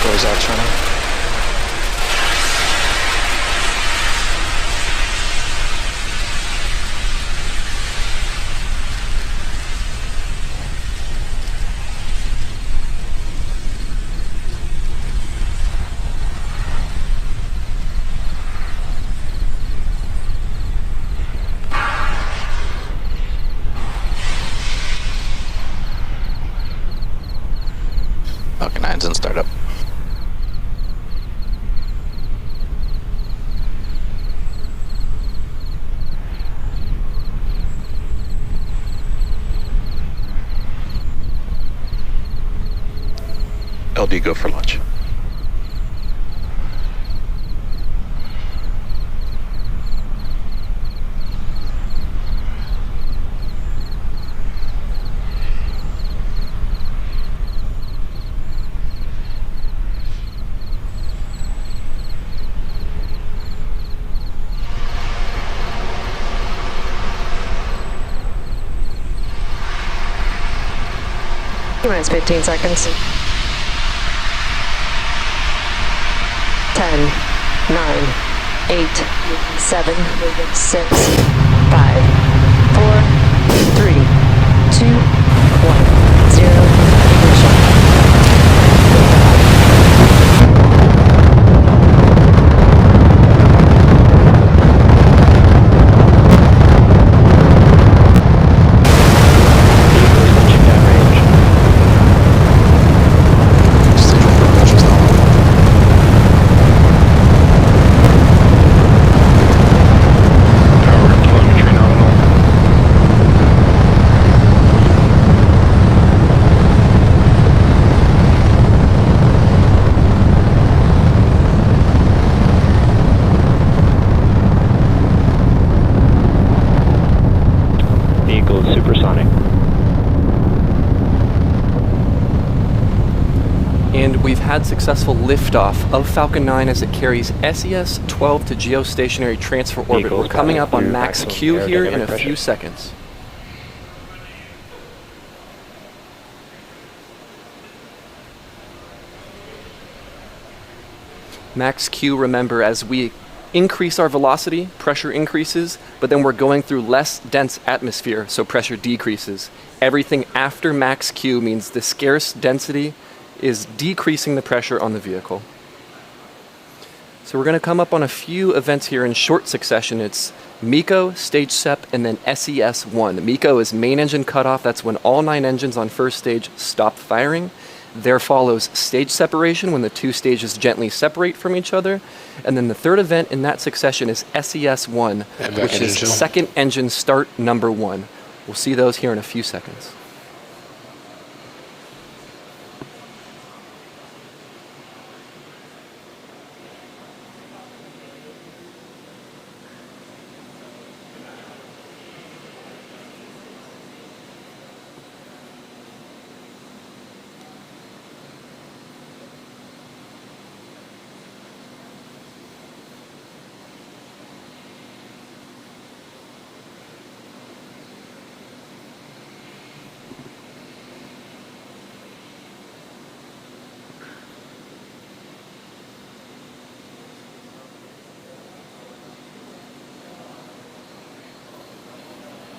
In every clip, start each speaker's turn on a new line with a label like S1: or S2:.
S1: Doors out running. Falcon 9's in startup. LD, go for launch.
S2: Minus 15 seconds. 10, 9, 8, 7, 6, 5, 4, 3, 2, 1, 0, ignition.
S3: And we've had successful liftoff of Falcon 9 as it carries SES-12 to Geostationary Transfer Orbit. We're coming up on max Q here in a few seconds. Max Q, remember, as we increase our velocity, pressure increases, but then we're going through less dense atmosphere, so pressure decreases. Everything after max Q means the scarce density is decreasing the pressure on the vehicle. So we're going to come up on a few events here in short succession. It's MECO, stage SEP, and then SES-1. MECO is main engine cutoff. That's when all 9 engines on first stage stop firing. There follows stage separation, when the 2 stages gently separate from each other. And then the third event in that succession is SES-1, which is second engine start number 1. We'll see those here in a few seconds.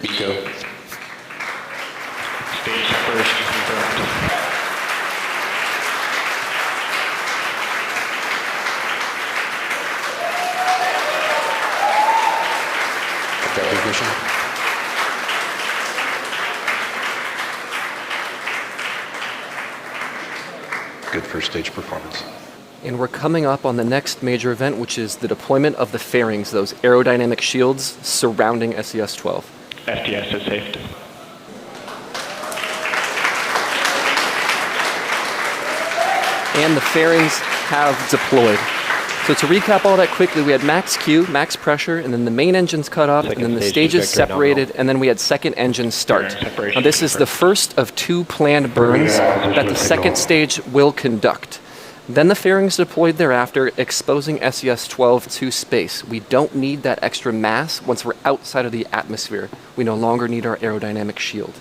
S1: MECO.
S4: Stage separation confirmed.
S1: Ignition. Good first stage performance.
S3: And we're coming up on the next major event, which is the deployment of the fairings, those aerodynamic shields surrounding SES-12.
S4: FTS is safe.
S3: And the fairings have deployed. So to recap all that quickly, we had max Q, max pressure, and then the main engine's cut off, and then the stages separated, and then we had second engine start. Now this is the first of 2 planned burns that the second stage will conduct. Then the fairings deployed thereafter, exposing SES-12 to space. We don't need that extra mass once we're outside of the atmosphere. We no longer need our aerodynamic shield.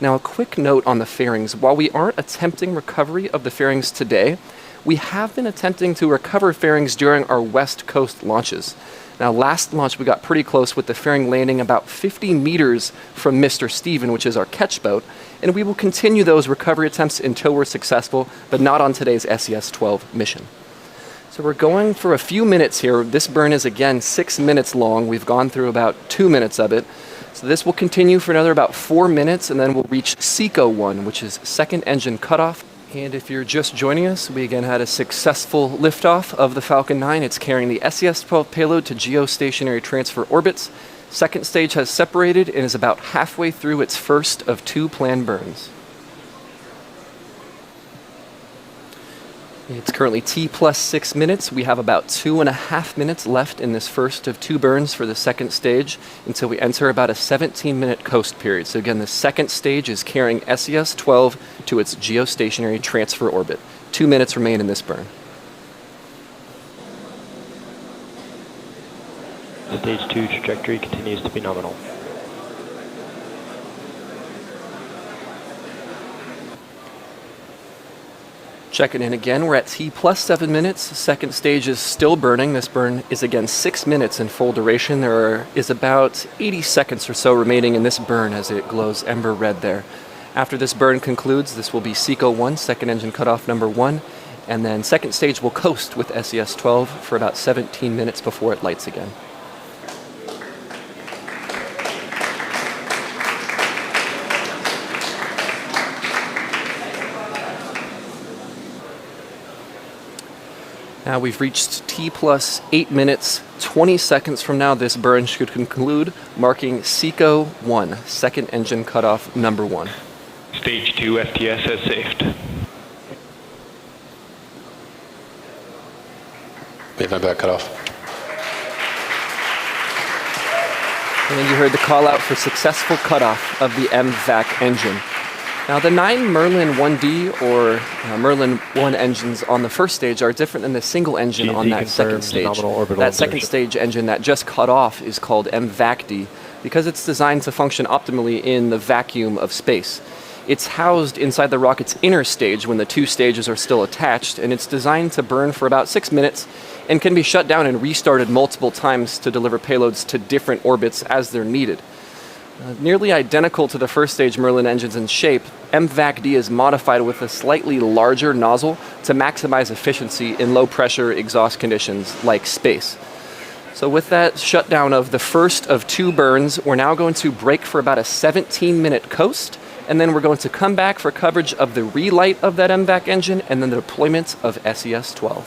S3: Now, a quick note on the fairings. While we aren't attempting recovery of the fairings today, We have been attempting to recover fairings during our West Coast launches. Now, last launch we got pretty close with the fairing landing about 50 meters from Mr. Steven, which is our catch boat, and we will continue those recovery attempts until we're successful, but not on today's SES-12 mission. So we're going for a few minutes here. This burn is again 6 minutes long. We've gone through about 2 minutes of it. So this will continue for another about 4 minutes, and then we'll reach SECO-1, which is second engine cutoff. And if you're just joining us, we again had a successful liftoff of the Falcon 9. It's carrying the SES-12 payload to Geostationary Transfer Orbits. Second stage has separated and is about halfway through its first of 2 planned burns. It's currently T plus 6 minutes. We have about 2.5 minutes left in this first of 2 burns for the second stage until we enter about a 17-minute coast period. So again, the second stage is carrying SES-12 to its geostationary transfer orbit. 2 minutes remain in this burn.
S4: Stage 2 trajectory continues to be nominal.
S3: Checking in again, we're at T plus 7 minutes. Second stage is still burning. This burn is again 6 minutes in full duration. There is about 80 seconds or so remaining in this burn as it glows ember red there. After this burn concludes, this will be SECO-1, second engine cutoff number 1, and then second stage will coast with SES-12 for about 17 minutes before it lights again. Now we've reached T plus 8 minutes, 20 seconds from now this burn should conclude, marking SECO-1, second engine cutoff number 1.
S4: Stage 2 FTS has safed.
S1: Made my back cut off.
S3: And you heard the call out for successful cutoff of the MVAC engine. Now, the 9 Merlin 1D or Merlin 1 engines on the first stage are different than the single engine on that second stage. That second stage engine that just cut off is called MVAC-D because it's designed to function optimally in the vacuum of space. It's housed inside the rocket's inner stage when the 2 stages are still attached, and it's designed to burn for about 6 minutes and can be shut down and restarted multiple times to deliver payloads to different orbits as they're needed. Nearly identical to the first stage Merlin engines in shape, MVAC-D is modified with a slightly larger nozzle to maximize efficiency in low-pressure exhaust conditions like space. So with that shutdown of the first of 2 burns, we're now going to break for about a 17-minute coast, and then we're going to come back for coverage of the relight of that MVAC engine and then the deployment of SES-12.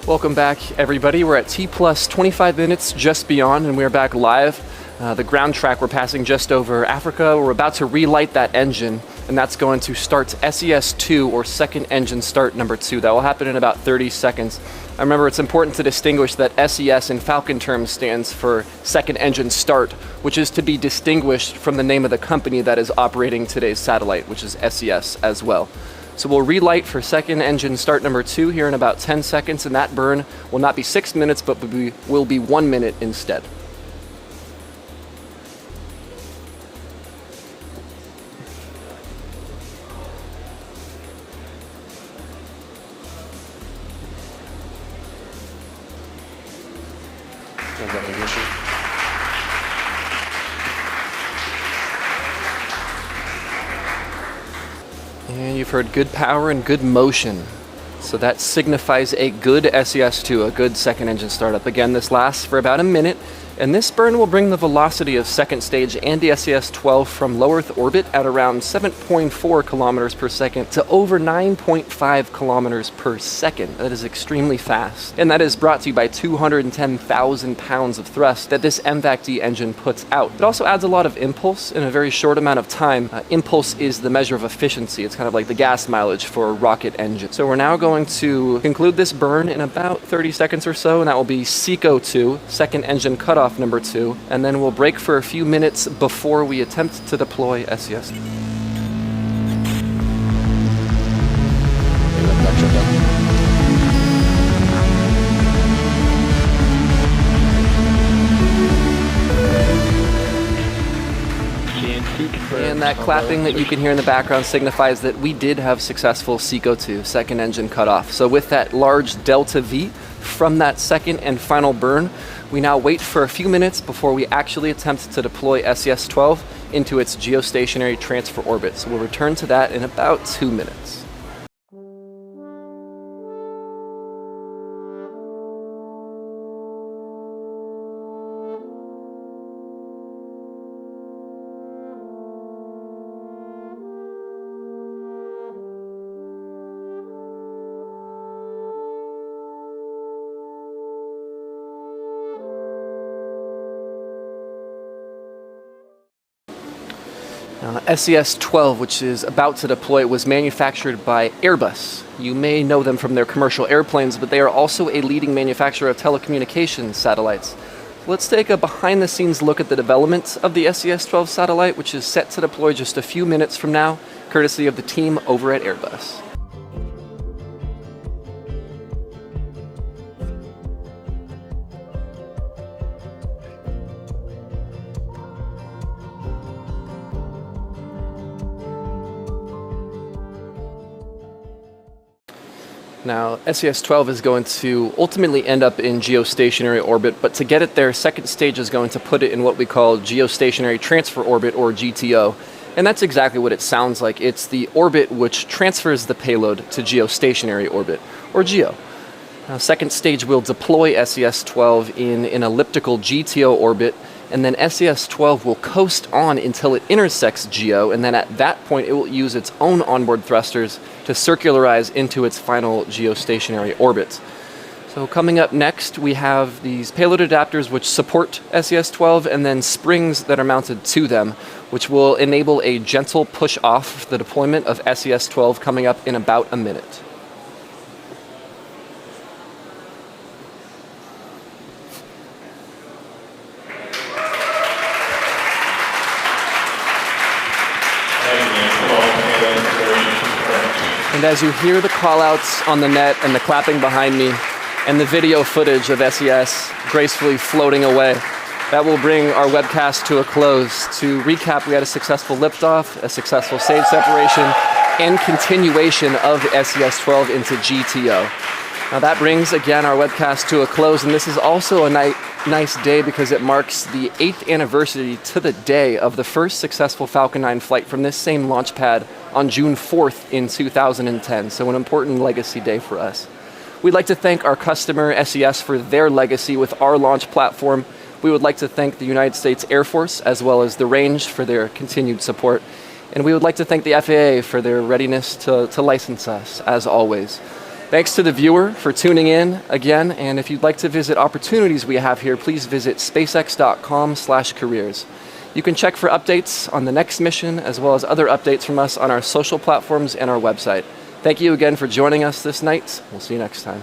S3: Welcome back, everybody. We're at T plus 25 minutes just beyond, and we're back live. The ground track, we're passing just over Africa. We're about to relight that engine, and that's going to start SES-2, or second engine start number 2. That will happen in about 30 seconds. I remember it's important to distinguish that SES in Falcon terms stands for second engine start, which is to be distinguished from the name of the company that is operating today's satellite, which is SES as well. So we'll relight for second engine start number 2 here in about 10 seconds, and that burn will not be 6 minutes, but will be 1 minute instead. And you've heard good power and good motion. So that signifies a good SES-2, a good second engine startup. Again, this lasts for about a minute, and this burn will bring the velocity of second stage and the SES-12 from low Earth orbit at around 7.4 kilometers per second to over 9.5 kilometers per second. That is extremely fast. And that is brought to you by 210,000 pounds of thrust that this MVAC-D engine puts out. It also adds a lot of impulse in a very short amount of time. Impulse is the measure of efficiency. It's kind of like the gas mileage for a rocket engine. So we're now going to conclude this burn in about 30 seconds or so, and that will be SECO-2, second engine cutoff number 2, and then we'll break for a few minutes before we attempt to deploy SES. And that clapping that you can hear in the background signifies that we did have successful SECO-2, second engine cutoff. So with that large delta V from that second and final burn, we now wait for a few minutes before we actually attempt to deploy SES-12 into its geostationary transfer orbit. So we'll return to that in about 2 minutes. SES-12, which is about to deploy, was manufactured by Airbus. You may know them from their commercial airplanes, but they are also a leading manufacturer of telecommunications satellites. Let's take a behind-the-scenes look at the development of the SES-12 satellite, which is set to deploy just a few minutes from now, courtesy of the team over at Airbus. Now, SES-12 is going to ultimately end up in geostationary orbit, but to get it there, second stage is going to put it in what we call Geostationary Transfer Orbit, or GTO. And that's exactly what it sounds like. It's the orbit which transfers the payload to geostationary orbit, or GEO. Now, second stage will deploy SES-12 in an elliptical GTO orbit, and then SES-12 will coast on until it intersects GEO, and then at that point it will use its own onboard thrusters to circularize into its final geostationary orbit. So coming up next, we have these payload adapters which support SES-12, and then springs that are mounted to them, which will enable a gentle push off the deployment of SES-12 coming up in about a minute. And as you hear the callouts on the net and the clapping behind me and the video footage of SES gracefully floating away, that will bring our webcast to a close. To recap, we had a successful liftoff, a successful stage separation, and continuation of SES-12 into GTO. Now that brings, again, our webcast to a close, and this is also a nice day because it marks the 8th anniversary to the day of the first successful Falcon 9 flight from this same launch pad on June 4th in 2010, so an important legacy day for us. We'd like to thank our customer, SES, for their legacy with our launch platform. We would like to thank the United States Air Force as well as the Range for their continued support. And we would like to thank the FAA for their readiness to license us, as always. Thanks to the viewer for tuning in again, and if you'd like to visit opportunities we have here, please visit spacex.com/careers. You can check for updates on the next mission, as well as other updates from us on our social platforms and our website. Thank you again for joining us this night. We'll see you next time.